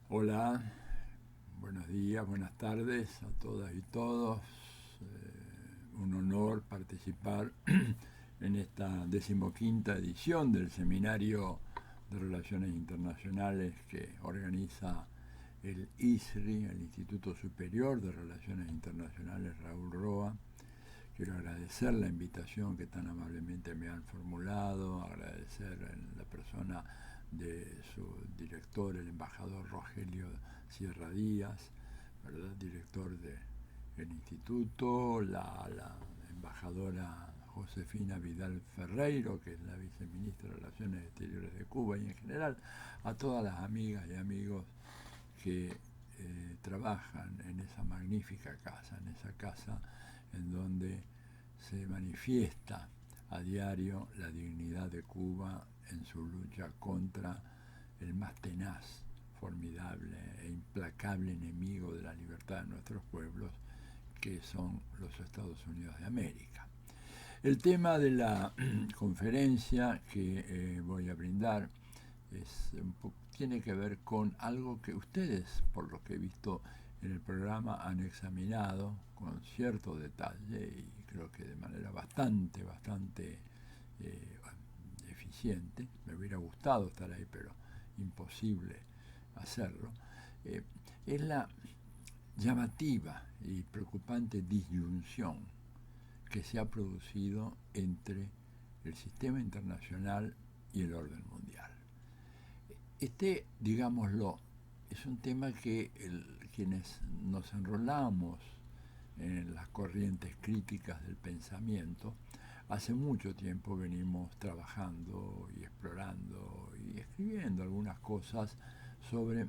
Hola, buenos días, buenas tardes a todas y todos. Un honor participar en esta 15ª edición del Seminario de Relaciones Internacionales que organiza el ISRI, el Instituto Superior de Relaciones Internacionales Raúl Roa. Quiero agradecer la invitación que tan amablemente me han formulado, agradecer en la persona de su director, el embajador Rogelio Sierra Díaz, ¿verdad? Director del instituto, la embajadora Josefina Vidal Ferreiro, que es la viceministra de Relaciones Exteriores de Cuba, y en general a todas las amigas y amigos que trabajan en esa magnífica casa, en esa casa en donde se manifiesta a diario la dignidad de Cuba en su lucha contra el más tenaz, formidable e implacable enemigo de la libertad de nuestros pueblos, que son los Estados Unidos de América. El tema de la conferencia que voy a brindar tiene que ver con algo que ustedes, por lo que he visto en el programa, han examinado con cierto detalle y creo que de manera bastante eficiente. Me hubiera gustado estar ahí, pero imposible hacerlo. Es la llamativa y preocupante disyunción que se ha producido entre el sistema internacional y el orden mundial. Digámoslo, es un tema que quienes nos enrolamos en las corrientes críticas del pensamiento, hace mucho tiempo venimos trabajando y explorando y escribiendo algunas cosas sobre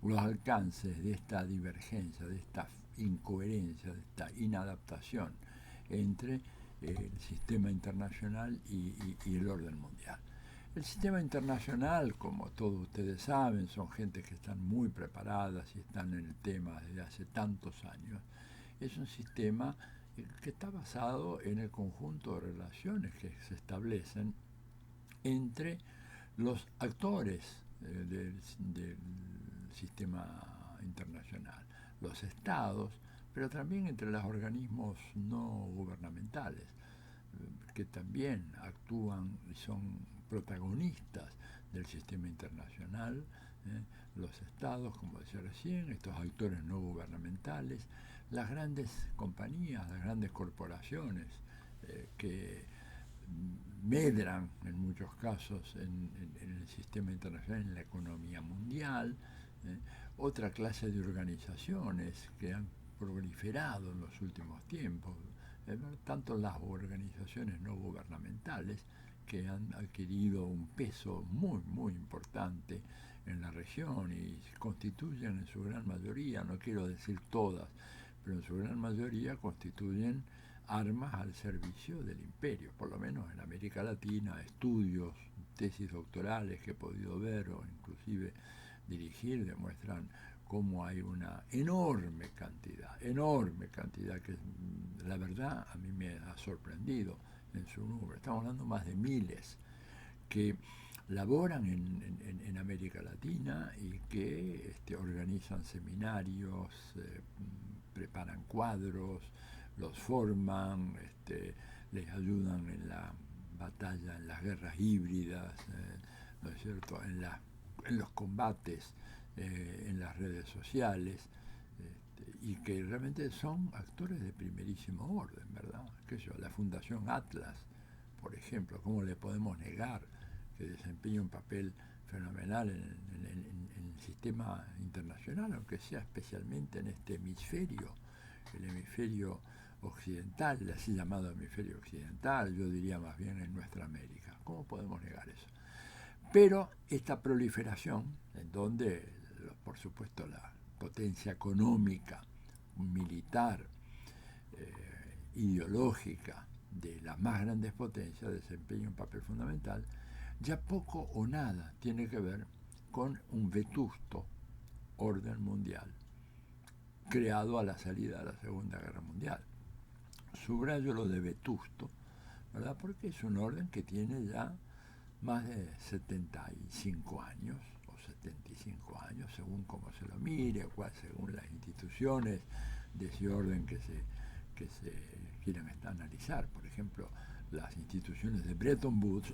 los alcances de esta divergencia, de esta incoherencia, de esta inadaptación entre el sistema internacional y el orden mundial. El sistema internacional, como todos ustedes saben, son gente que están muy preparadas y están en el tema desde hace tantos años. Es un sistema que está basado en el conjunto de relaciones que se establecen entre los actores del sistema internacional, los estados, pero también entre los organismos no gubernamentales, que también actúan y son protagonistas del sistema internacional, los estados, como decía recién, estos actores no gubernamentales, las grandes compañías, las grandes corporaciones que medran en muchos casos en el sistema internacional, en la economía mundial, otra clase de organizaciones que han proliferado en los últimos tiempos, tanto las organizaciones no gubernamentales que han adquirido un peso muy importante en la región y constituyen en su gran mayoría, no quiero decir todas, pero en su gran mayoría constituyen armas al servicio del imperio, por lo menos en América Latina, estudios, tesis doctorales que he podido ver o inclusive dirigir demuestran cómo hay una enorme cantidad que la verdad a mí me ha sorprendido en su número. Estamos hablando más de miles que laboran en América Latina y que organizan seminarios, preparan cuadros, los forman, les ayudan en la batalla, en las guerras híbridas, ¿no es cierto?, en los combates, en las redes sociales, y que realmente son actores de primerísimo orden, ¿verdad? La Fundación Atlas, por ejemplo, ¿cómo le podemos negar que desempeña un papel fenomenal en el sistema internacional, aunque sea especialmente en este hemisferio, el hemisferio occidental, el así llamado hemisferio occidental, yo diría más bien en nuestra América? ¿Cómo podemos negar eso? Pero esta proliferación, en donde, por supuesto, la potencia económica, militar, ideológica de las más grandes potencias desempeña un papel fundamental, ya poco o nada tiene que ver con un vetusto orden mundial creado a la salida de la Segunda Guerra Mundial. Subrayo lo de vetusto, ¿verdad? Porque es un orden que tiene ya más de 75 años, o 75 años, según como se lo mire, cuál según las instituciones de ese orden que se quieran analizar. Por ejemplo, las instituciones de Bretton Woods,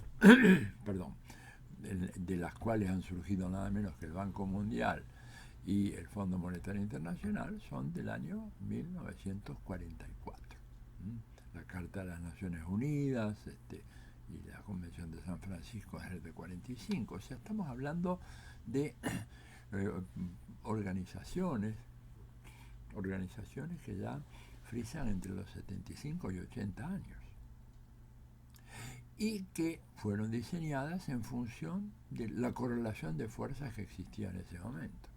perdón, de las cuales han surgido nada menos que el Banco Mundial y el Fondo Monetario Internacional, son del año 1944. La Carta de las Naciones Unidas y la Convención de San Francisco es de 45. O sea, estamos hablando de organizaciones que ya frisan entre los 75 y 80 años y que fueron diseñadas en función de la correlación de fuerzas que existía en ese momento.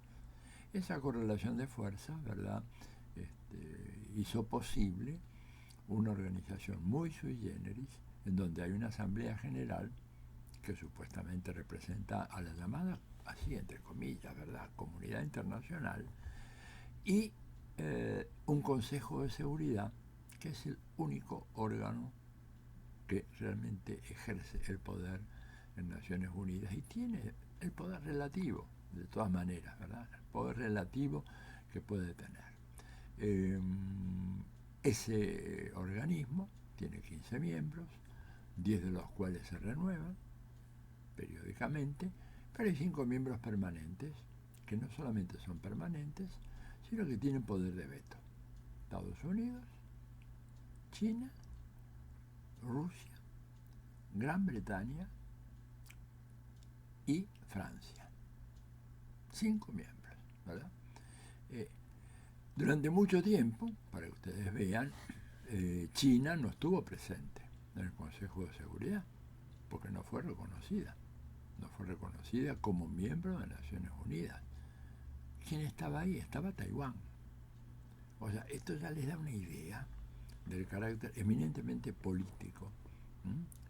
Esa correlación de fuerzas, ¿verdad?, hizo posible una organización muy sui generis, en donde hay una asamblea general que supuestamente representa a la llamada, así entre comillas, ¿verdad?, comunidad internacional, y un Consejo de Seguridad, que es el único órgano que realmente ejerce el poder en Naciones Unidas y tiene el poder relativo, de todas maneras, ¿verdad?, el poder relativo que puede tener. Ese organismo tiene 15 miembros, 10 de los cuales se renuevan periódicamente, pero hay 5 miembros permanentes, que no solamente son permanentes, sino que tienen poder de veto. Estados Unidos, China, Rusia, Gran Bretaña y Francia. 5 miembros, ¿verdad? Durante mucho tiempo, para que ustedes vean, China no estuvo presente en el Consejo de Seguridad, porque no fue reconocida. No fue reconocida como miembro de Naciones Unidas. ¿Quién estaba ahí? Estaba Taiwán. O sea, esto ya les da una idea del carácter eminentemente político,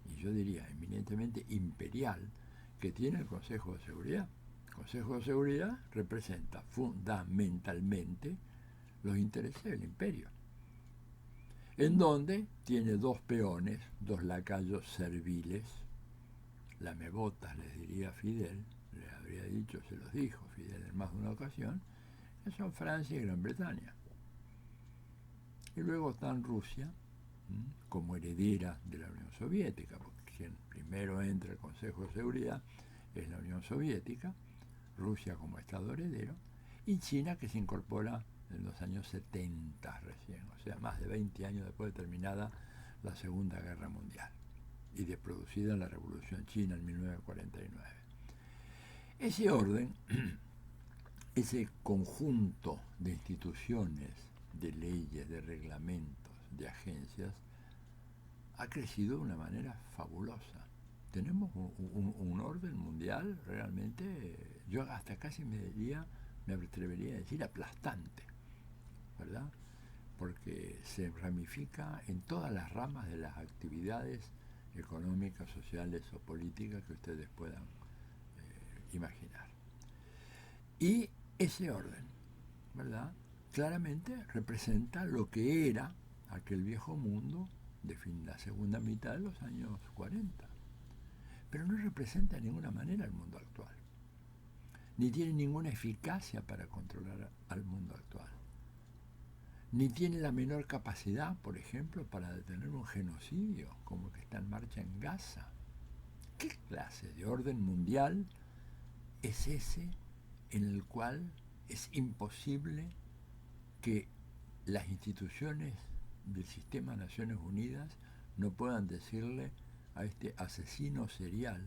y yo diría eminentemente imperial, que tiene el Consejo de Seguridad. El Consejo de Seguridad representa fundamentalmente los intereses del imperio, en donde tiene 2 peones, 2 lacayos serviles, lamebotas, les diría Fidel, le habría dicho, se los dijo Fidel en más de una ocasión, que son Francia y Gran Bretaña. Y luego están Rusia, como heredera de la Unión Soviética, porque quien primero entra al Consejo de Seguridad es la Unión Soviética, Rusia como Estado heredero, y China, que se incorpora en los años 70 recién, o sea, más de 20 años después de terminada la Segunda Guerra Mundial y de producida la Revolución China en 1949. Ese orden, ese conjunto de instituciones, de leyes, de reglamentos, de agencias, ha crecido de una manera fabulosa. Tenemos un orden mundial realmente, yo hasta casi me atrevería a decir aplastante, ¿verdad? Porque se ramifica en todas las ramas de las actividades económicas, sociales o políticas que ustedes puedan imaginar. Y ese orden, ¿verdad?, claramente representa lo que era aquel viejo mundo de la segunda mitad de los años 40. Pero no representa de ninguna manera el mundo actual, ni tiene ninguna eficacia para controlar al mundo actual, ni tiene la menor capacidad, por ejemplo, para detener un genocidio como el que está en marcha en Gaza. ¿Qué clase de orden mundial es ese en el cual es imposible que las instituciones del sistema de Naciones Unidas no puedan decirle a este asesino serial,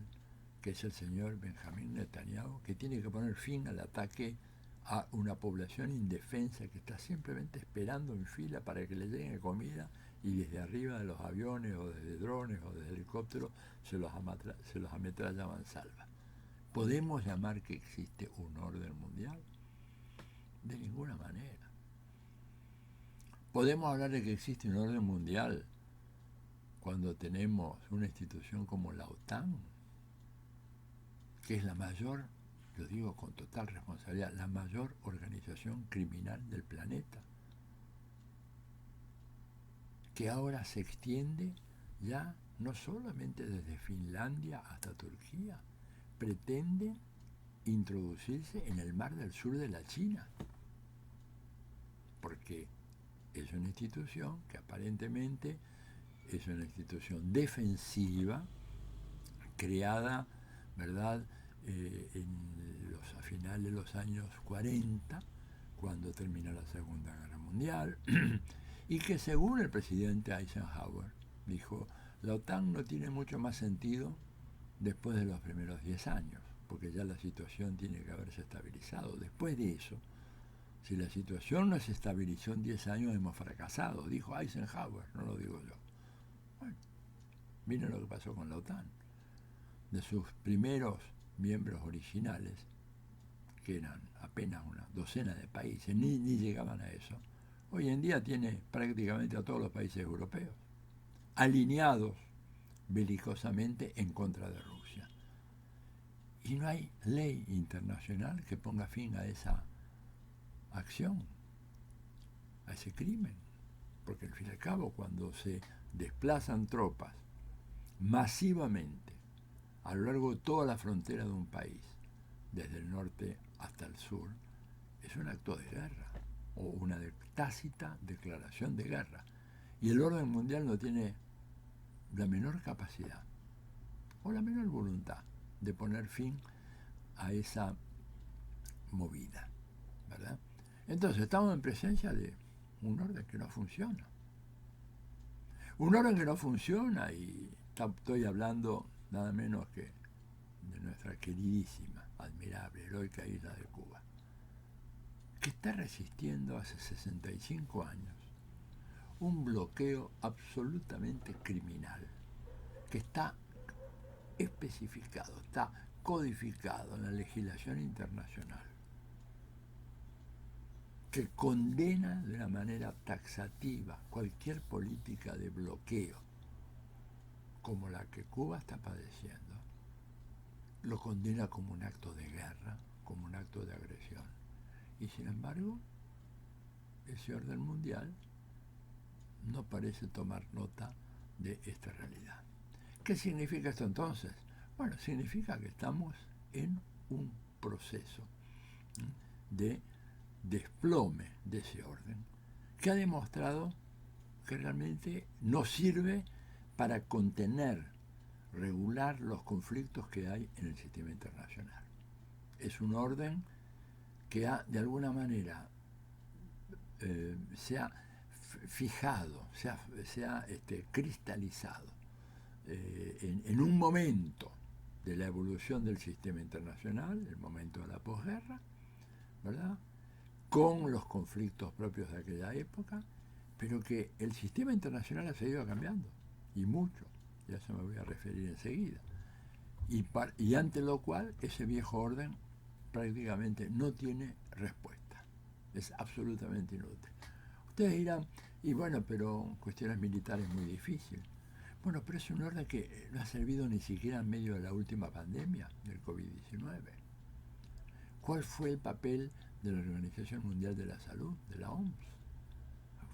que es el señor Benjamín Netanyahu, que tiene que poner fin al ataque a una población indefensa que está simplemente esperando en fila para que le llegue comida y desde arriba de los aviones o desde drones o desde helicópteros se los ametralla a mansalva? ¿Podemos llamar que existe un orden mundial? De ninguna manera. ¿Podemos hablar de que existe un orden mundial cuando tenemos una institución como la OTAN, que es la mayor, lo digo con total responsabilidad, la mayor organización criminal del planeta, que ahora se extiende ya no solamente desde Finlandia hasta Turquía, pretende introducirse en el mar del sur de la China, porque es una institución que aparentemente es una institución defensiva, creada, ¿verdad?, a finales de los años 40, cuando termina la Segunda Guerra Mundial, y que según el presidente Eisenhower dijo, la OTAN no tiene mucho más sentido después de los primeros 10 años, porque ya la situación tiene que haberse estabilizado. Después de eso, si la situación no se estabilizó en 10 años, hemos fracasado, dijo Eisenhower, no lo digo yo. Bueno, miren lo que pasó con la OTAN. De sus primeros miembros originales, que eran apenas una docena de países, ni llegaban a eso, hoy en día tiene prácticamente a todos los países europeos, alineados belicosamente en contra de Rusia. Y no hay ley internacional que ponga fin a esa acción, a ese crimen. Porque al fin y al cabo, cuando se desplazan tropas masivamente a lo largo de toda la frontera de un país, desde el norte hasta el sur, es un acto de guerra o una tácita declaración de guerra. Y el orden mundial no tiene la menor capacidad o la menor voluntad de poner fin a esa movida, ¿verdad? Entonces estamos en presencia de un orden que no funciona. Un orden que no funciona, y estoy hablando nada menos que de nuestra queridísima, admirable, heroica isla de Cuba, que está resistiendo hace 65 años un bloqueo absolutamente criminal, que está especificado, está codificado en la legislación internacional, que condena de una manera taxativa cualquier política de bloqueo como la que Cuba está padeciendo. Lo condena como un acto de guerra, como un acto de agresión. Y sin embargo, ese orden mundial no parece tomar nota de esta realidad. ¿Qué significa esto entonces? Bueno, significa que estamos en un proceso de desplome de ese orden, que ha demostrado que realmente no sirve para contener, regular los conflictos que hay en el sistema internacional. Es un orden que ha, de alguna manera, se ha fijado, se ha cristalizado en un momento de la evolución del sistema internacional, el momento de la posguerra, ¿verdad?, con los conflictos propios de aquella época, pero que el sistema internacional ha seguido cambiando, y mucho, ya se me voy a referir enseguida, y ante lo cual ese viejo orden prácticamente no tiene respuesta, es absolutamente inútil. Ustedes dirán, y bueno, pero cuestiones militares muy difícil. Bueno, pero es un orden que no ha servido ni siquiera en medio de la última pandemia del COVID-19. ¿Cuál fue el papel de la Organización Mundial de la Salud, de la OMS?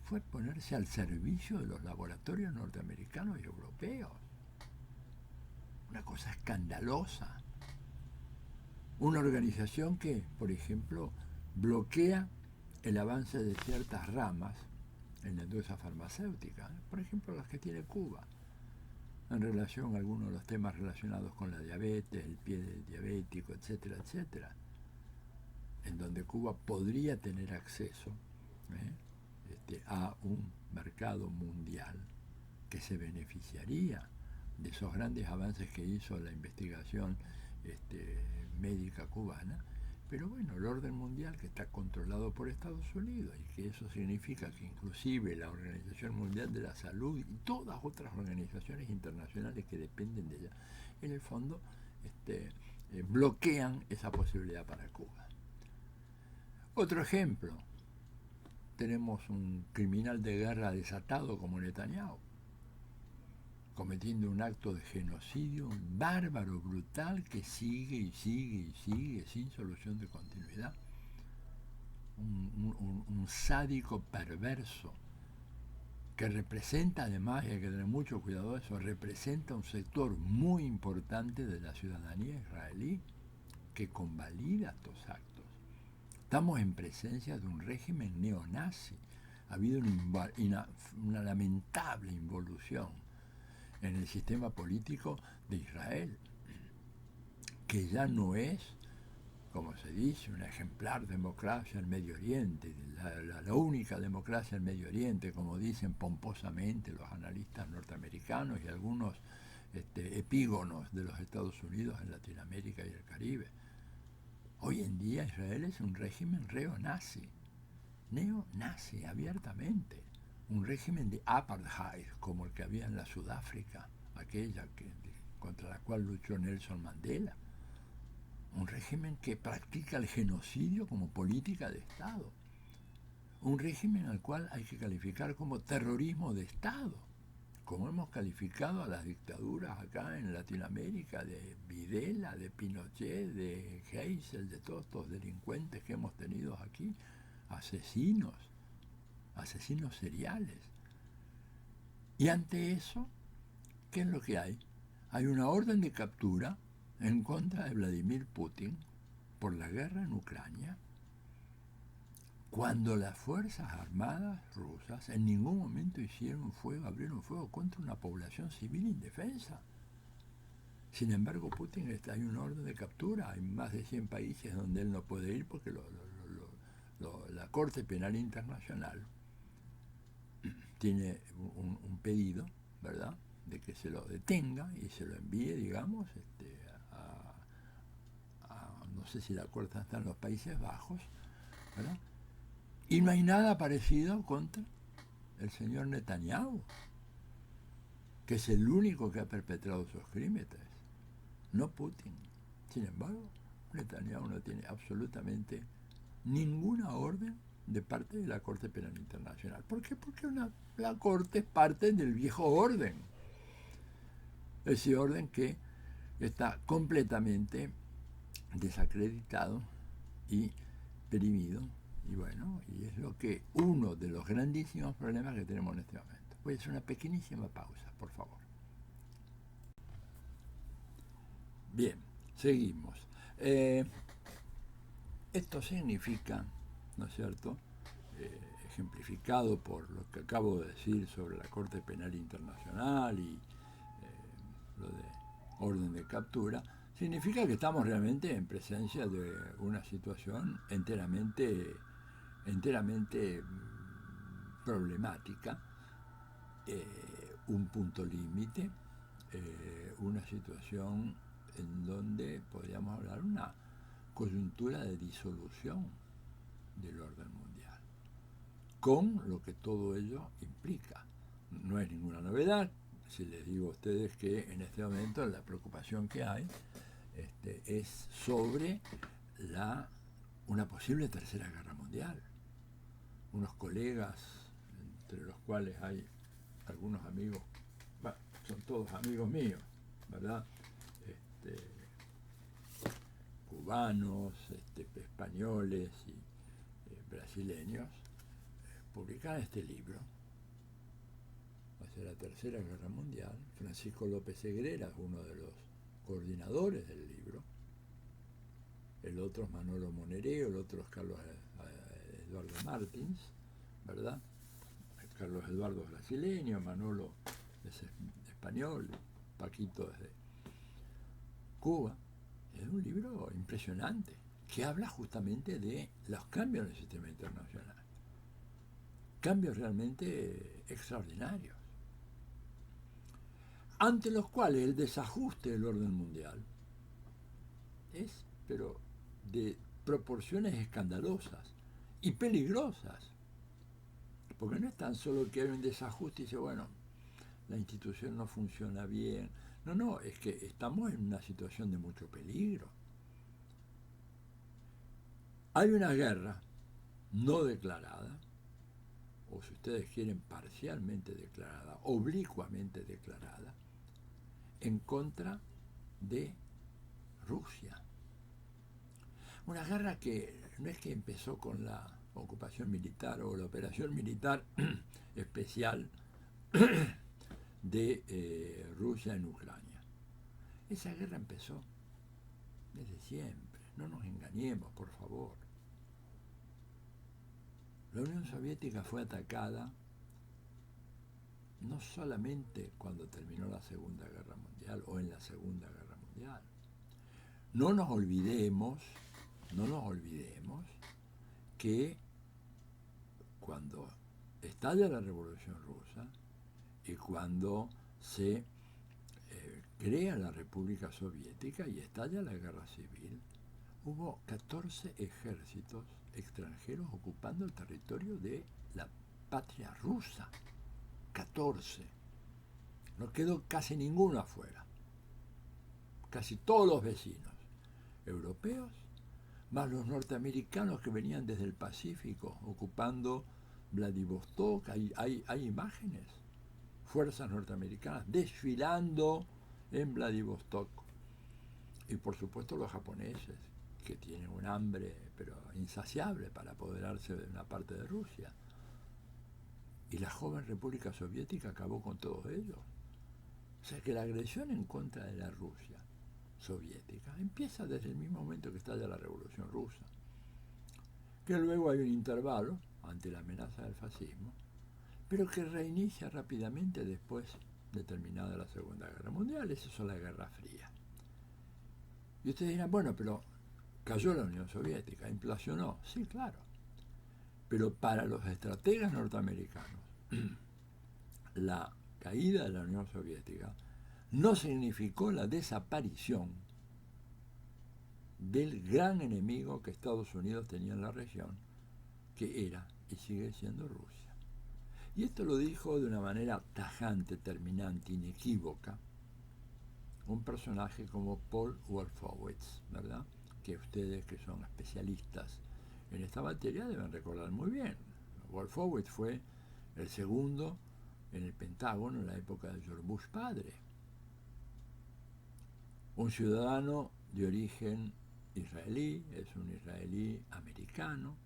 Fue ponerse al servicio de los laboratorios norteamericanos y europeos. Una cosa escandalosa. Una organización que, por ejemplo, bloquea el avance de ciertas ramas en la industria farmacéutica, por ejemplo las que tiene Cuba, en relación a algunos de los temas relacionados con la diabetes, el pie diabético, etcétera, etcétera, en donde Cuba podría tener acceso a un mercado mundial que se beneficiaría de esos grandes avances que hizo la investigación médica cubana. Pero bueno, el orden mundial, que está controlado por Estados Unidos, y que eso significa que inclusive la Organización Mundial de la Salud y todas otras organizaciones internacionales que dependen de ella, en el fondo bloquean esa posibilidad para Cuba. Otro ejemplo, tenemos un criminal de guerra desatado como Netanyahu, cometiendo un acto de genocidio bárbaro, brutal, que sigue y sigue y sigue sin solución de continuidad. Un sádico perverso que representa, además, y hay que tener mucho cuidado de eso, representa un sector muy importante de la ciudadanía israelí, que convalida estos actos. Estamos en presencia de un régimen neonazi. Ha habido una lamentable involución en el sistema político de Israel, que ya no es, como se dice, una ejemplar democracia en Medio Oriente, la única democracia en Medio Oriente, como dicen pomposamente los analistas norteamericanos y algunos epígonos de los Estados Unidos en Latinoamérica y el Caribe. Hoy en día Israel es un régimen neonazi abiertamente, un régimen de apartheid como el que había en la Sudáfrica, aquella contra la cual luchó Nelson Mandela, un régimen que practica el genocidio como política de Estado, un régimen al cual hay que calificar como terrorismo de Estado, como hemos calificado a las dictaduras acá en Latinoamérica, de Videla, de Pinochet, de Geisel, de todos estos delincuentes que hemos tenido aquí, asesinos seriales. Y ante eso, ¿qué es lo que hay? Hay una orden de captura en contra de Vladimir Putin por la guerra en Ucrania, cuando las Fuerzas Armadas rusas en ningún momento abrieron fuego contra una población civil indefensa. Sin embargo, hay una orden de captura, hay más de 100 países donde él no puede ir porque la Corte Penal Internacional tiene un pedido, ¿verdad?, de que se lo detenga y se lo envíe, digamos, no sé si la Corte está en los Países Bajos, ¿verdad? Y no hay nada parecido contra el señor Netanyahu, que es el único que ha perpetrado sus crímenes, no Putin. Sin embargo, Netanyahu no tiene absolutamente ninguna orden de parte de la Corte Penal Internacional. ¿Por qué? Porque la Corte es parte del viejo orden. Ese orden que está completamente desacreditado y perimido. Y bueno, y es uno de los grandísimos problemas que tenemos en este momento. Voy a hacer una pequeñísima pausa, por favor. Bien, seguimos. Esto significa, ¿no es cierto?, ejemplificado por lo que acabo de decir sobre la Corte Penal Internacional y lo de orden de captura, significa que estamos realmente en presencia de una situación enteramente problemática, un punto límite, una situación en donde podríamos hablar de una coyuntura de disolución del orden mundial, con lo que todo ello implica. No es ninguna novedad si les digo a ustedes que en este momento la preocupación que hay es sobre una posible tercera guerra mundial. Unos colegas, entre los cuales hay algunos amigos, bueno, son todos amigos míos, ¿verdad?, cubanos, españoles y brasileños, publican este libro, hacia la Tercera Guerra Mundial. Francisco López Segrera es uno de los coordinadores del libro, el otro es Manolo Monereo, el otro es Carlos Eduardo Martins, ¿verdad? Carlos Eduardo es brasileño, Manolo es español, Paquito es de Cuba. Es un libro impresionante que habla justamente de los cambios en el sistema internacional, cambios realmente extraordinarios, ante los cuales el desajuste del orden mundial es, pero de proporciones escandalosas y peligrosas, porque no es tan solo que hay un desajuste y dice, bueno, la institución no funciona bien. No, es que estamos en una situación de mucho peligro. Hay una guerra no declarada, o si ustedes quieren parcialmente declarada, oblicuamente declarada, en contra de Rusia. Una guerra que no es que empezó con la ocupación militar o la operación militar especial de Rusia en Ucrania. Esa guerra empezó desde siempre. No nos engañemos, por favor. La Unión Soviética fue atacada no solamente cuando terminó la Segunda Guerra Mundial o en la Segunda Guerra Mundial. No nos olvidemos que cuando estalla la Revolución Rusa y cuando se crea la República Soviética y estalla la Guerra Civil, hubo 14 ejércitos extranjeros ocupando el territorio de la patria rusa. 14. No quedó casi ninguno afuera. Casi todos los vecinos europeos, más los norteamericanos que venían desde el Pacífico ocupando Vladivostok. Hay imágenes, fuerzas norteamericanas desfilando en Vladivostok. Y por supuesto los japoneses, que tienen un hambre pero insaciable para apoderarse de una parte de Rusia. Y la joven República Soviética acabó con todos ellos. O sea que la agresión en contra de la Rusia soviética empieza desde el mismo momento que estalla la Revolución Rusa. Que luego hay un intervalo ante la amenaza del fascismo, pero que reinicia rápidamente después de terminada la Segunda Guerra Mundial. Esa es la Guerra Fría. Y ustedes dirán, bueno, pero cayó la Unión Soviética, inflacionó. Sí, claro. Pero para los estrategas norteamericanos, la caída de la Unión Soviética no significó la desaparición del gran enemigo que Estados Unidos tenía en la región, que era y sigue siendo Rusia. Y esto lo dijo de una manera tajante, terminante, inequívoca, un personaje como Paul Wolfowitz, ¿verdad? Que ustedes que son especialistas en esta materia deben recordar muy bien. Wolfowitz fue el segundo en el Pentágono en la época de George Bush padre. Un ciudadano de origen israelí, es un israelí americano,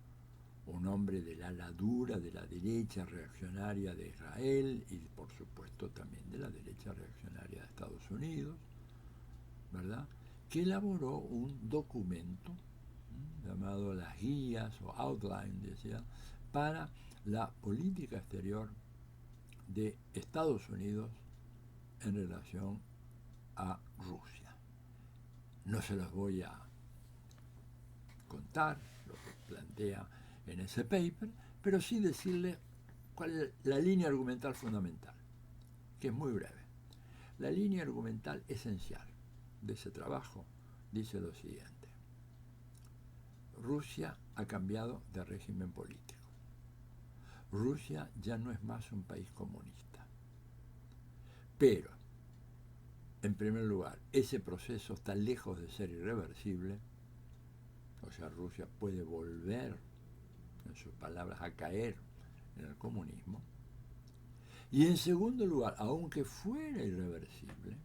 un hombre del ala dura de la derecha reaccionaria de Israel y por supuesto también de la derecha reaccionaria de Estados Unidos, ¿verdad? Que elaboró un documento llamado las guías o outline, decía, para la política exterior de Estados Unidos en relación a Rusia. No se los voy a contar lo que plantea en ese paper, pero sí decirle cuál es la línea argumental fundamental, que es muy breve. La línea argumental esencial de ese trabajo dice lo siguiente: Rusia ha cambiado de régimen político. Rusia ya no es más un país comunista. Pero, en primer lugar, ese proceso está lejos de ser irreversible. O sea, Rusia puede volver, en sus palabras, a caer en el comunismo. Y en segundo lugar, aunque fuera irreversible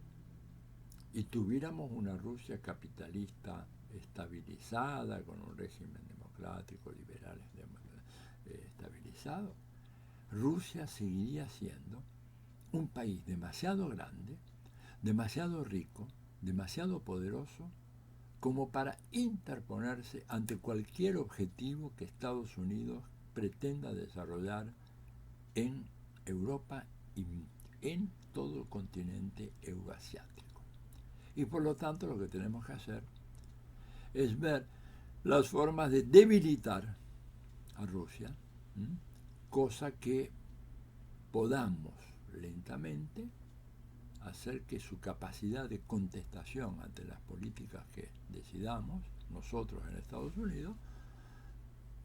y tuviéramos una Rusia capitalista estabilizada, con un régimen democrático, liberal, estabilizado, Rusia seguiría siendo un país demasiado grande, demasiado rico, demasiado poderoso, como para interponerse ante cualquier objetivo que Estados Unidos pretenda desarrollar en Europa y en todo el continente euroasiático. Y por lo tanto lo que tenemos que hacer es ver las formas de debilitar a Rusia, cosa que podamos lentamente hacer que su capacidad de contestación ante las políticas que decidamos nosotros en Estados Unidos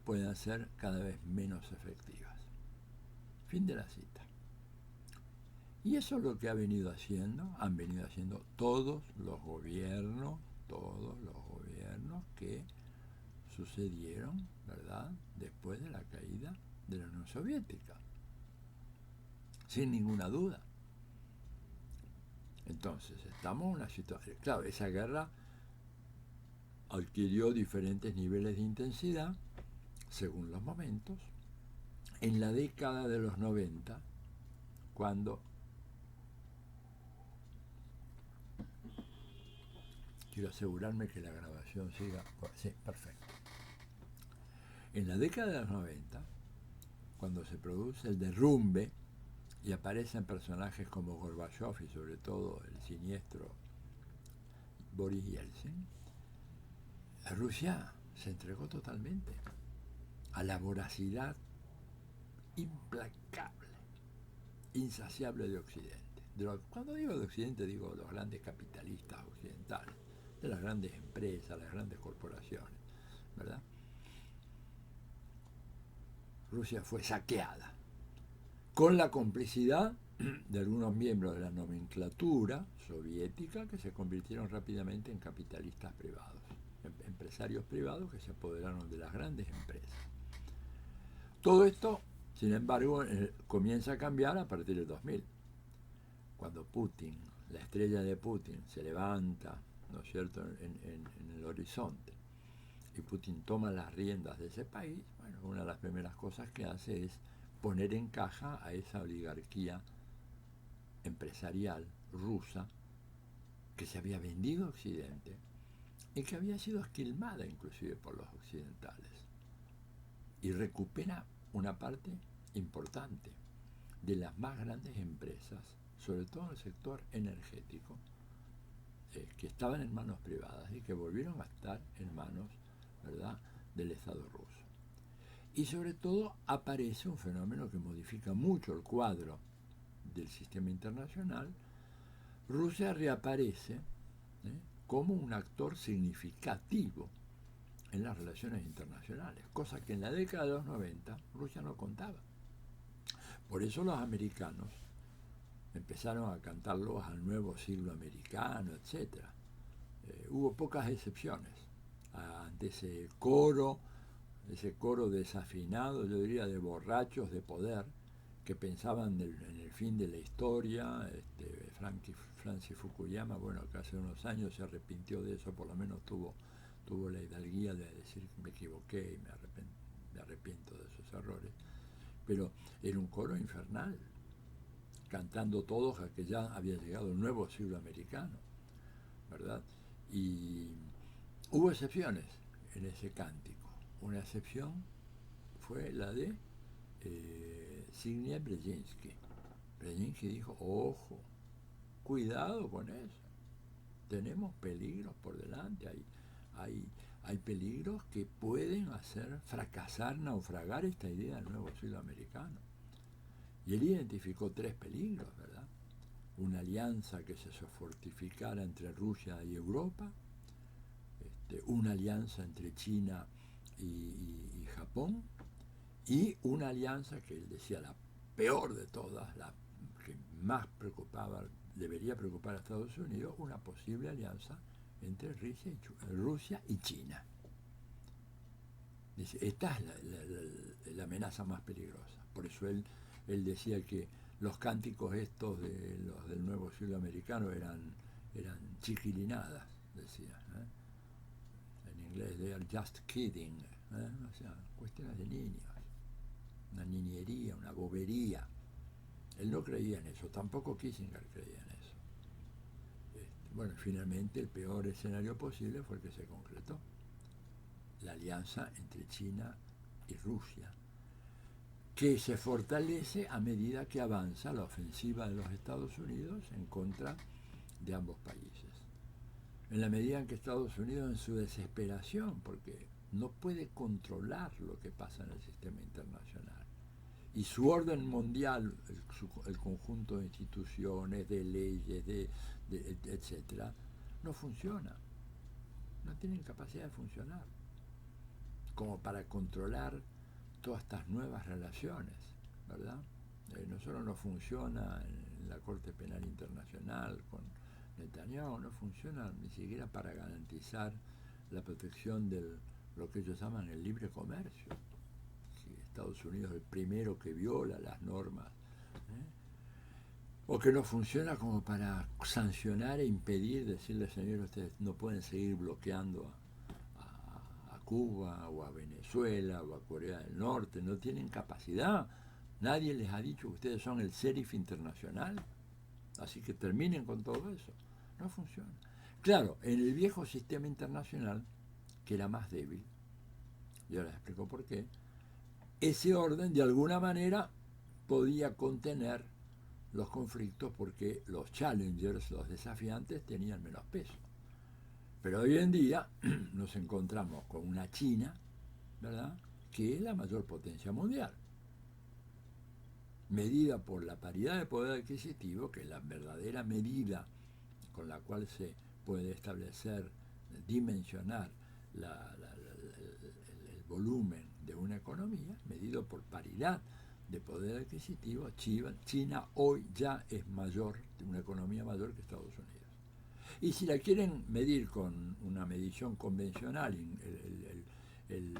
puedan ser cada vez menos efectivas. Fin de la cita. Y eso es lo que han venido haciendo todos los gobiernos que sucedieron, ¿verdad?, después de la caída de la Unión Soviética. Sin ninguna duda. Entonces, estamos en una situación... Claro, esa guerra adquirió diferentes niveles de intensidad según los momentos. En la década de los 90, cuando Quiero asegurarme que la grabación siga. Sí, perfecto. En la década de los 90, cuando se produce el derrumbe y aparecen personajes como Gorbachev y sobre todo el siniestro Boris Yeltsin, Rusia se entregó totalmente a la voracidad implacable, insaciable de Occidente. Cuando digo de Occidente digo de los grandes capitalistas occidentales, de las grandes empresas, las grandes corporaciones, ¿verdad? Rusia fue saqueada, con la complicidad de algunos miembros de la nomenclatura soviética que se convirtieron rápidamente en capitalistas privados, empresarios privados que se apoderaron de las grandes empresas. Todo esto, sin embargo, comienza a cambiar a partir del 2000, cuando Putin, la estrella de Putin, se levanta, ¿no es cierto?, en el horizonte, y Putin toma las riendas de ese país. Bueno, una de las primeras cosas que hace es poner en caja a esa oligarquía empresarial rusa que se había vendido a Occidente y que había sido esquilmada inclusive por los occidentales, y recupera una parte importante de las más grandes empresas, sobre todo en el sector energético, que estaban en manos privadas y que volvieron a estar en manos, ¿verdad?, del Estado ruso. Y sobre todo aparece un fenómeno que modifica mucho el cuadro del sistema internacional. Rusia reaparece como un actor significativo en las relaciones internacionales, cosa que en la década de los 90 Rusia no contaba. Por eso los americanos empezaron a cantarlos al nuevo siglo americano, etc. Hubo pocas excepciones ante ese coro desafinado, yo diría, de borrachos de poder que pensaban en el fin de la historia. Francis Fukuyama, bueno, que hace unos años se arrepintió de eso, por lo menos tuvo la hidalguía de decir que me equivoqué y me arrepiento de esos errores, pero era un coro infernal, cantando todos a que ya había llegado el nuevo siglo americano, ¿verdad? Y hubo excepciones en ese cántico. Una excepción fue la de Zbigniew Brzezinski. Brzezinski dijo, ojo, cuidado con eso, tenemos peligros por delante, hay peligros que pueden hacer fracasar, naufragar esta idea del nuevo siglo americano. Y él identificó 3 peligros, ¿verdad? Una alianza que se fortificara entre Rusia y Europa, una alianza entre China y Japón, y una alianza que él decía la peor de todas, la que más debería preocupar a Estados Unidos, una posible alianza entre Rusia y China. Dice, esta es la amenaza más peligrosa. Por eso él decía que los cánticos estos de los del nuevo siglo americano eran chiquilinadas, decía, en inglés, they are just kidding, o sea, cuestiones de niños, una niñería, una bobería. Él no creía en eso, tampoco Kissinger creía en eso. Bueno, finalmente el peor escenario posible fue el que se concretó, la alianza entre China y Rusia, que se fortalece a medida que avanza la ofensiva de los Estados Unidos en contra de ambos países. En la medida en que Estados Unidos, en su desesperación, porque no puede controlar lo que pasa en el sistema internacional, y su orden mundial, el conjunto de instituciones, de leyes, etcétera, no funciona, no tienen capacidad de funcionar como para controlar todas estas nuevas relaciones, ¿verdad? No solo no funciona en la Corte Penal Internacional con Netanyahu, no funciona ni siquiera para garantizar la protección de lo que ellos llaman el libre comercio. Si Estados Unidos es el primero que viola las normas, o que no funciona como para sancionar e impedir, decirle, señores, ustedes no pueden seguir bloqueando a Cuba o a Venezuela o a Corea del Norte, no tienen capacidad. Nadie les ha dicho que ustedes son el sheriff internacional, así que terminen con todo eso. No funciona. Claro, en el viejo sistema internacional, que era más débil, y ahora les explico por qué, ese orden de alguna manera podía contener los conflictos porque los challengers, los desafiantes, tenían menos peso. Pero hoy en día nos encontramos con una China, ¿verdad?, que es la mayor potencia mundial, medida por la paridad de poder adquisitivo, que es la verdadera medida con la cual se puede establecer, dimensionar el volumen de una economía, medido por paridad de poder adquisitivo. China hoy ya es mayor, una economía mayor que Estados Unidos. Y si la quieren medir con una medición convencional en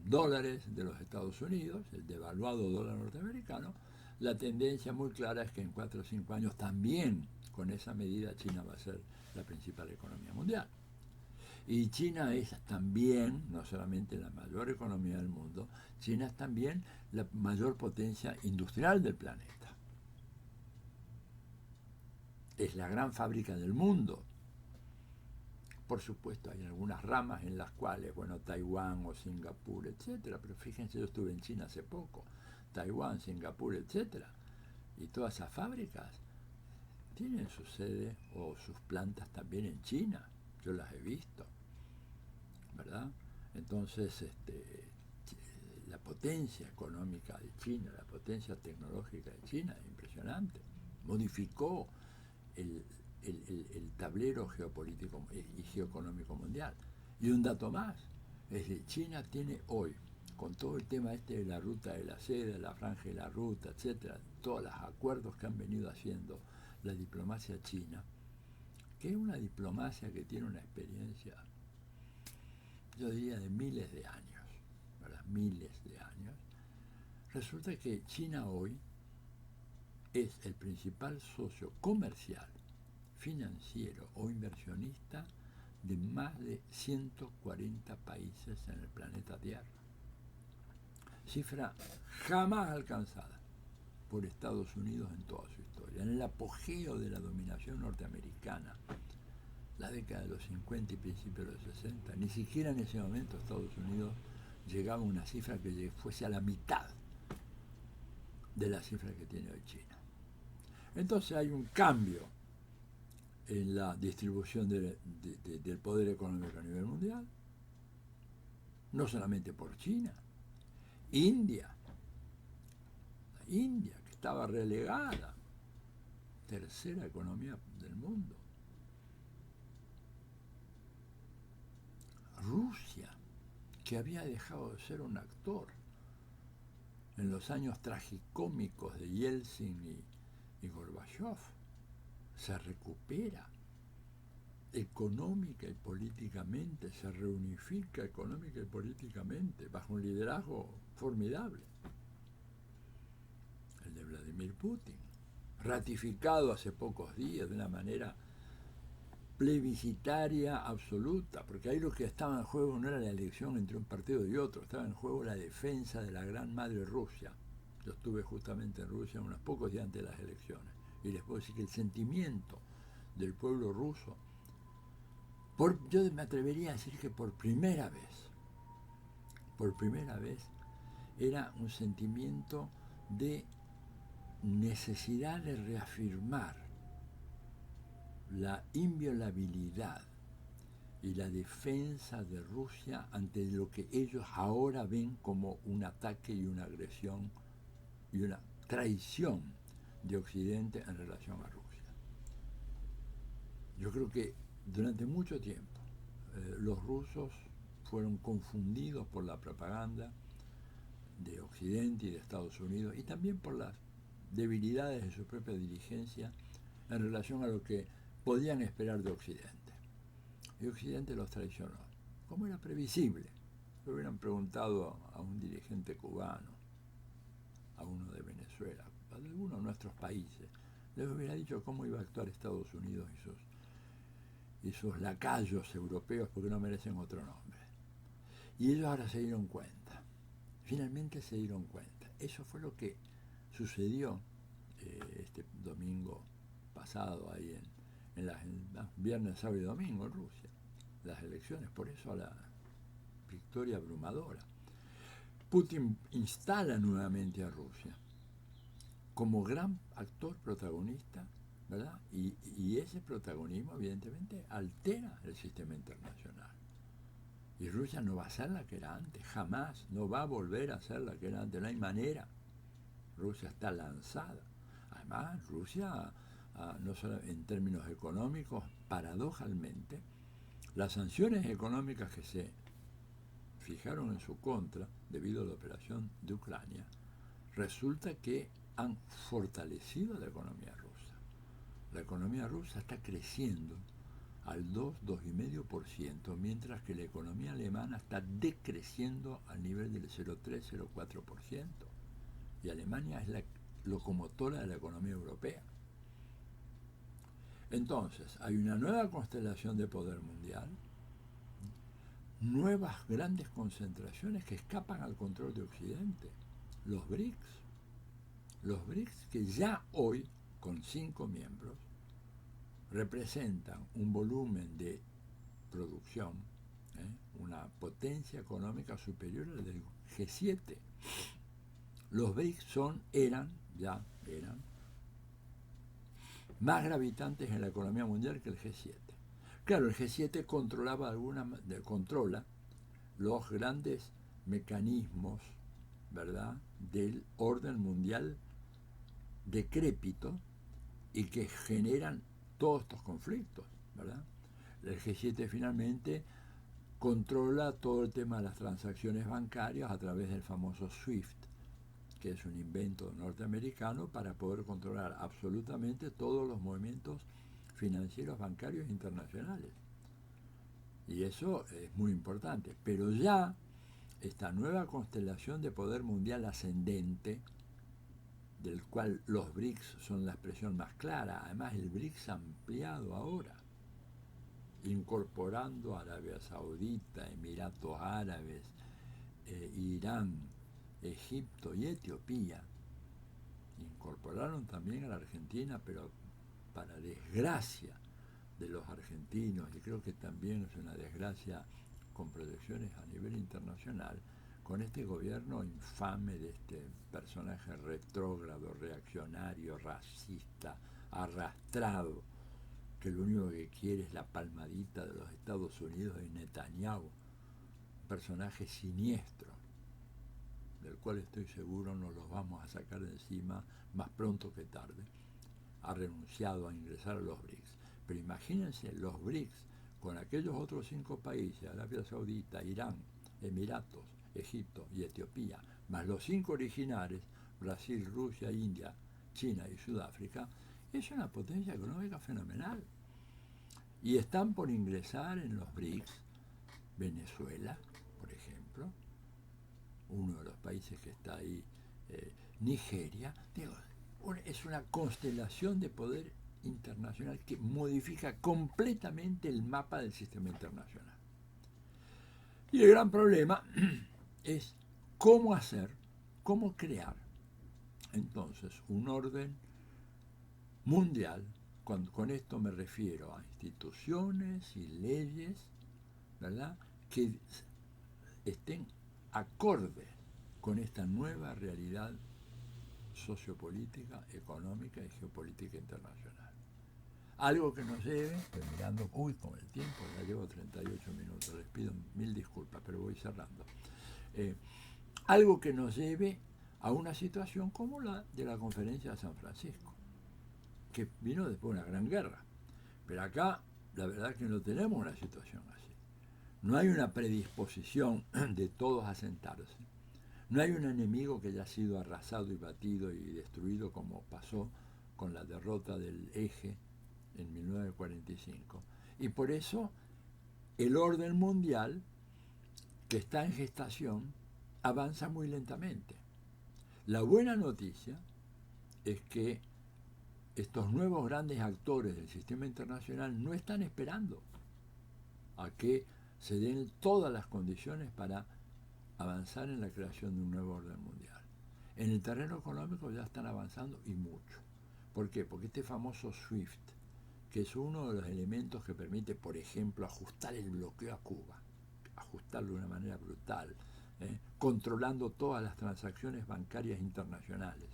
dólares de los Estados Unidos, el devaluado dólar norteamericano, la tendencia muy clara es que en 4 o 5 años también con esa medida China va a ser la principal economía mundial. Y China es también, no solamente la mayor economía del mundo, China es también la mayor potencia industrial del planeta. Es la gran fábrica del mundo. Por supuesto, hay algunas ramas en las cuales, bueno, Taiwán o Singapur, etcétera, pero fíjense, yo estuve en China hace poco, Taiwán, Singapur, etcétera, y todas esas fábricas tienen su sede o sus plantas también en China. Yo las he visto, ¿verdad? Entonces, la potencia económica de China, la potencia tecnológica de China es impresionante. Modificó el tablero geopolítico y geoeconómico mundial. Y un dato más, es que China tiene hoy, con todo el tema de la ruta de la seda, la franja de la ruta, etcétera, todos los acuerdos que han venido haciendo la diplomacia china, que es una diplomacia que tiene una experiencia, yo diría, de miles de años, ¿verdad? Miles de años. Resulta que China hoy es el principal socio comercial, financiero o inversionista de más de 140 países en el planeta Tierra. Cifra jamás alcanzada por Estados Unidos en toda su historia. En el apogeo de la dominación norteamericana, la década de los 50 y principios de los 60, ni siquiera en ese momento Estados Unidos llegaba a una cifra que fuese a la mitad de la cifra que tiene hoy China. Entonces hay un cambio en la distribución del poder económico a nivel mundial, no solamente por China, India, que estaba relegada, tercera economía del mundo, Rusia, que había dejado de ser un actor en los años tragicómicos de Yeltsin y Gorbachev, se recupera económica y políticamente, se reunifica económica y políticamente bajo un liderazgo formidable, el de Vladimir Putin, ratificado hace pocos días de una manera plebiscitaria absoluta, porque ahí lo que estaba en juego no era la elección entre un partido y otro, estaba en juego la defensa de la gran madre Rusia. Yo estuve justamente en Rusia unos pocos días antes de las elecciones y les puedo decir que el sentimiento del pueblo ruso, yo me atrevería a decir que por primera vez, era un sentimiento de necesidad de reafirmar la inviolabilidad y la defensa de Rusia ante lo que ellos ahora ven como un ataque y una agresión y una traición de Occidente en relación a Rusia. Yo creo que durante mucho tiempo los rusos fueron confundidos por la propaganda de Occidente y de Estados Unidos y también por las debilidades de su propia dirigencia en relación a lo que podían esperar de Occidente. Y Occidente los traicionó, como era previsible. Le hubieran preguntado a un dirigente cubano, a uno de Venezuela, a alguno de nuestros países, les hubiera dicho cómo iba a actuar Estados Unidos y sus lacayos europeos, porque no merecen otro nombre. Y ellos ahora se dieron cuenta, finalmente se dieron cuenta. Eso fue lo que sucedió este domingo pasado ahí viernes, sábado y domingo en Rusia, las elecciones, por eso la victoria abrumadora. Putin instala nuevamente a Rusia como gran actor protagonista, ¿verdad? Y ese protagonismo evidentemente altera el sistema internacional. Y Rusia no va a ser la que era antes, jamás, no va a volver a ser la que era antes, no hay manera. Rusia está lanzada. Además, Rusia, no solo en términos económicos, paradojalmente, las sanciones económicas que se fijaron en su contra debido a la operación de Ucrania, resulta que han fortalecido la economía rusa. La economía rusa está creciendo al 2,5%, mientras que la economía alemana está decreciendo al nivel del 0,3-0,4%. Y Alemania es la locomotora de la economía europea. Entonces, hay una nueva constelación de poder mundial, nuevas grandes concentraciones que escapan al control de Occidente. Los BRICS que ya hoy, con 5 miembros, representan un volumen de producción, una potencia económica superior a la del G7. Los BRICS eran más gravitantes en la economía mundial que el G7. Claro, el G7 controla los grandes mecanismos, ¿verdad?, del orden mundial decrépito y que generan todos estos conflictos, ¿verdad? El G7 finalmente controla todo el tema de las transacciones bancarias a través del famoso SWIFT, que es un invento norteamericano para poder controlar absolutamente todos los movimientos financieros bancarios internacionales. Y eso es muy importante. Pero ya esta nueva constelación de poder mundial ascendente, del cual los BRICS son la expresión más clara, además el BRICS ampliado ahora, incorporando a Arabia Saudita, Emiratos Árabes, Irán, Egipto y Etiopía. Incorporaron también a la Argentina, pero para desgracia de los argentinos, y creo que también es una desgracia con proyecciones a nivel internacional, con este gobierno infame de este personaje retrógrado, reaccionario, racista, arrastrado, que lo único que quiere es la palmadita de los Estados Unidos y Netanyahu, un personaje siniestro, del cual estoy seguro nos los vamos a sacar de encima más pronto que tarde. Ha renunciado a ingresar a los BRICS. Pero imagínense los BRICS con aquellos otros 5 países, Arabia Saudita, Irán, Emiratos, Egipto y Etiopía, más los 5 originales, Brasil, Rusia, India, China y Sudáfrica, es una potencia económica fenomenal. Y están por ingresar en los BRICS Venezuela, por ejemplo, uno de los países que está ahí, Nigeria. Digo, es una constelación de poder internacional que modifica completamente el mapa del sistema internacional. Y el gran problema es cómo crear entonces un orden mundial. Con esto me refiero a instituciones y leyes, ¿verdad?, que estén acordes con esta nueva realidad sociopolítica, económica y geopolítica internacional. Algo que nos lleve, estoy mirando, con el tiempo, ya llevo 38 minutos, les pido 1000 disculpas, pero voy cerrando. Algo que nos lleve a una situación como la de la conferencia de San Francisco, que vino después de una gran guerra. Pero acá, la verdad es que no tenemos una situación así. No hay una predisposición de todos a sentarse. No hay un enemigo que haya sido arrasado y batido y destruido como pasó con la derrota del Eje en 1945. Y por eso el orden mundial que está en gestación avanza muy lentamente. La buena noticia es que estos nuevos grandes actores del sistema internacional no están esperando a que se den todas las condiciones para avanzar en la creación de un nuevo orden mundial. En el terreno económico ya están avanzando y mucho. ¿Por qué? Porque este famoso SWIFT, que es uno de los elementos que permite, por ejemplo, ajustar el bloqueo a Cuba, ajustarlo de una manera brutal, controlando todas las transacciones bancarias internacionales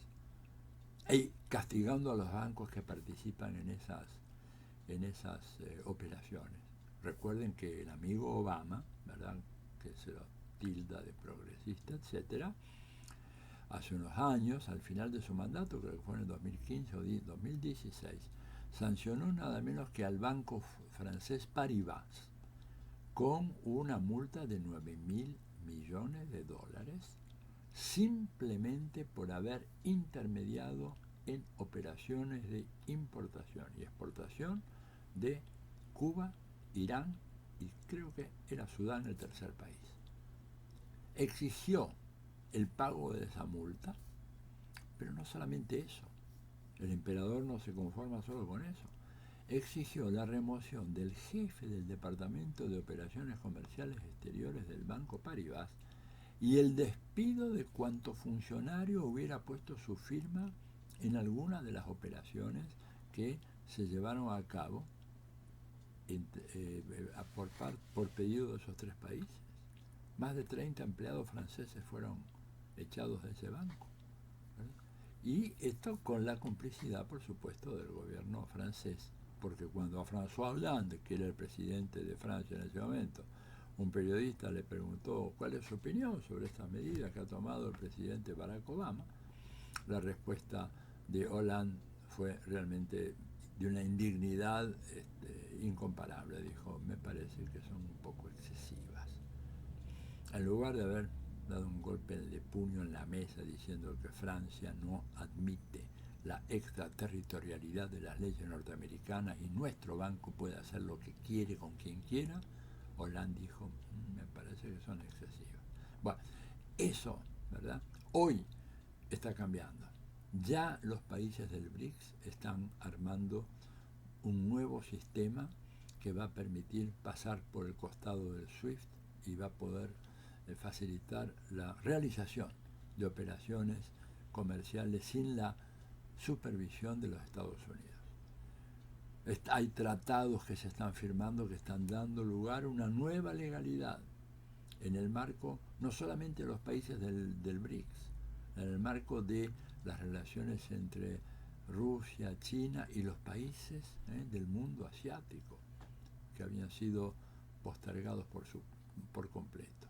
y castigando a los bancos que participan en esas operaciones. Recuerden que el amigo Obama, ¿verdad?, que se lo tilda de progresista, etcétera, hace unos años, al final de su mandato, creo que fue en el 2015 o 2016, sancionó nada menos que al banco francés Paribas con una multa de 9.000 millones de dólares simplemente por haber intermediado en operaciones de importación y exportación de Cuba, Irán y creo que era Sudán el tercer país. Exigió el pago de esa multa, pero no solamente eso, el emperador no se conforma solo con eso, exigió la remoción del jefe del Departamento de Operaciones Comerciales Exteriores del Banco Paribas y el despido de cuanto funcionario hubiera puesto su firma en alguna de las operaciones que se llevaron a cabo por pedido de esos tres países. Más de 30 empleados franceses fueron echados de ese banco, ¿verdad? Y esto con la complicidad, por supuesto, del gobierno francés, porque cuando a François Hollande, que era el presidente de Francia en ese momento, un periodista le preguntó cuál es su opinión sobre esta medida que ha tomado el presidente Barack Obama, la respuesta de Hollande fue realmente de una indignidad incomparable. Dijo, me parece que son un poco excesivas. En lugar de haber dado un golpe de puño en la mesa diciendo que Francia no admite la extraterritorialidad de las leyes norteamericanas y nuestro banco puede hacer lo que quiere con quien quiera, Hollande dijo, me parece que son excesivas. Bueno, eso, ¿verdad?, hoy está cambiando. Ya los países del BRICS están armando un nuevo sistema que va a permitir pasar por el costado del SWIFT y va a poder facilitar la realización de operaciones comerciales sin la supervisión de los Estados Unidos. Hay tratados que se están firmando que están dando lugar a una nueva legalidad en el marco no solamente de los países del BRICS, en el marco de las relaciones entre Rusia, China y los países del mundo asiático, que habían sido postergados por completo.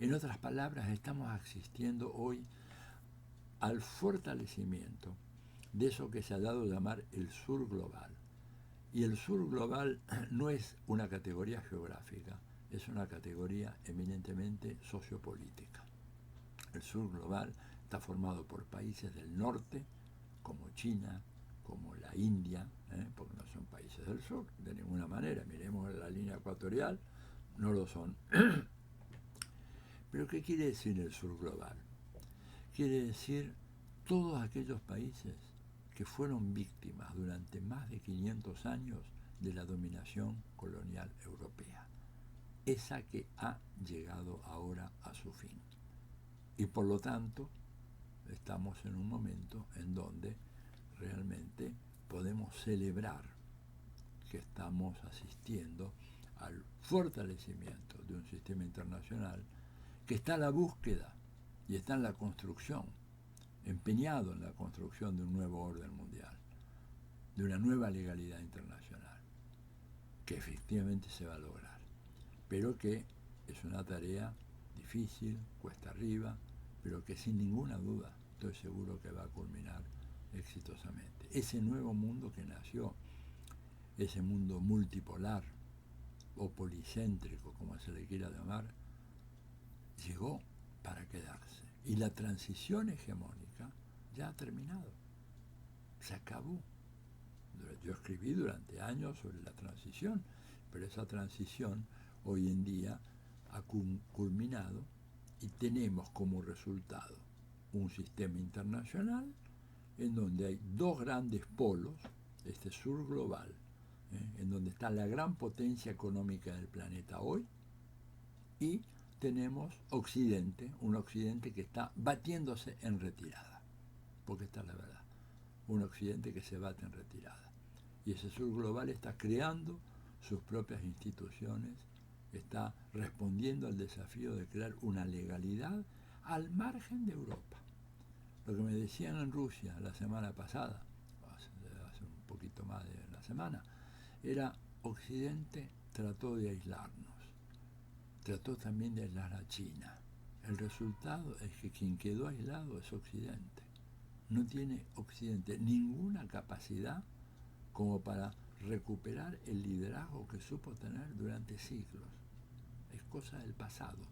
En otras palabras, estamos asistiendo hoy al fortalecimiento de eso que se ha dado a llamar el sur global. Y el sur global no es una categoría geográfica, es una categoría eminentemente sociopolítica. El sur global está formado por países del norte, como China, como la India, porque no son países del sur, de ninguna manera. Miremos la línea ecuatorial, no lo son. Pero ¿qué quiere decir el sur global? Quiere decir todos aquellos países que fueron víctimas durante más de 500 años de la dominación colonial europea, esa que ha llegado ahora a su fin. Y por lo tanto, estamos en un momento en donde realmente podemos celebrar que estamos asistiendo al fortalecimiento de un sistema internacional que está a la búsqueda y está en la construcción, empeñado en la construcción de un nuevo orden mundial, de una nueva legalidad internacional, que efectivamente se va a lograr, pero que es una tarea difícil, cuesta arriba, pero que sin ninguna duda estoy seguro que va a culminar exitosamente. Ese nuevo mundo que nació, ese mundo multipolar o policéntrico, como se le quiera llamar, llegó para quedarse. Y la transición hegemónica ya ha terminado, se acabó. Yo escribí durante años sobre la transición, pero esa transición hoy en día ha culminado y tenemos como resultado un sistema internacional en donde hay dos grandes polos, este sur global, en donde está la gran potencia económica del planeta hoy, y tenemos Occidente, un Occidente que está batiéndose en retirada, porque esta es la verdad, un Occidente que se bate en retirada. Y ese sur global está creando sus propias instituciones, está respondiendo al desafío de crear una legalidad al margen de Europa. Lo que me decían en Rusia la semana pasada, hace un poquito más de la semana, era Occidente trató de aislarnos, trató también de aislar a China. El resultado es que quien quedó aislado es Occidente. No tiene Occidente ninguna capacidad como para recuperar el liderazgo que supo tener durante siglos. Es cosa del pasado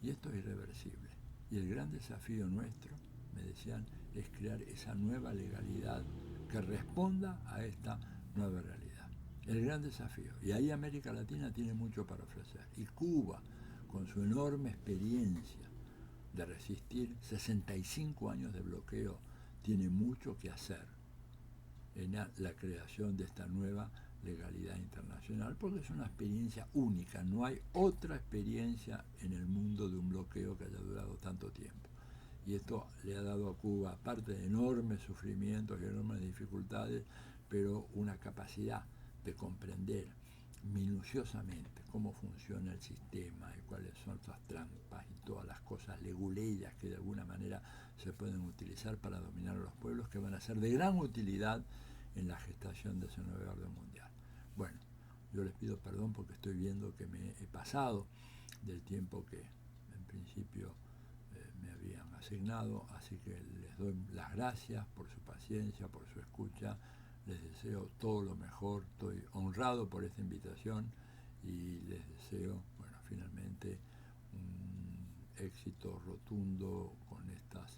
y esto es irreversible. Y el gran desafío nuestro, me decían, es crear esa nueva legalidad que responda a esta nueva realidad. El gran desafío. Y ahí América Latina tiene mucho para ofrecer. Y Cuba, con su enorme experiencia de resistir 65 años de bloqueo, tiene mucho que hacer en la creación de esta nueva legalidad internacional, porque es una experiencia única. No hay otra experiencia en el mundo de un bloqueo que haya durado tanto tiempo. Y esto le ha dado a Cuba, aparte de enormes sufrimientos y enormes dificultades, pero una capacidad de comprender minuciosamente cómo funciona el sistema y cuáles son las trampas y todas las cosas leguleyas que de alguna manera se pueden utilizar para dominar a los pueblos, que van a ser de gran utilidad en la gestación de ese nuevo orden mundial. Bueno, yo les pido perdón porque estoy viendo que me he pasado del tiempo que en principio me habían asignado, así que les doy las gracias por su paciencia, por su escucha, les deseo todo lo mejor, estoy honrado por esta invitación y les deseo, bueno, finalmente un éxito rotundo con estas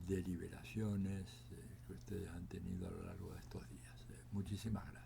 deliberaciones que ustedes han tenido a lo largo de estos días. Muchísimas gracias.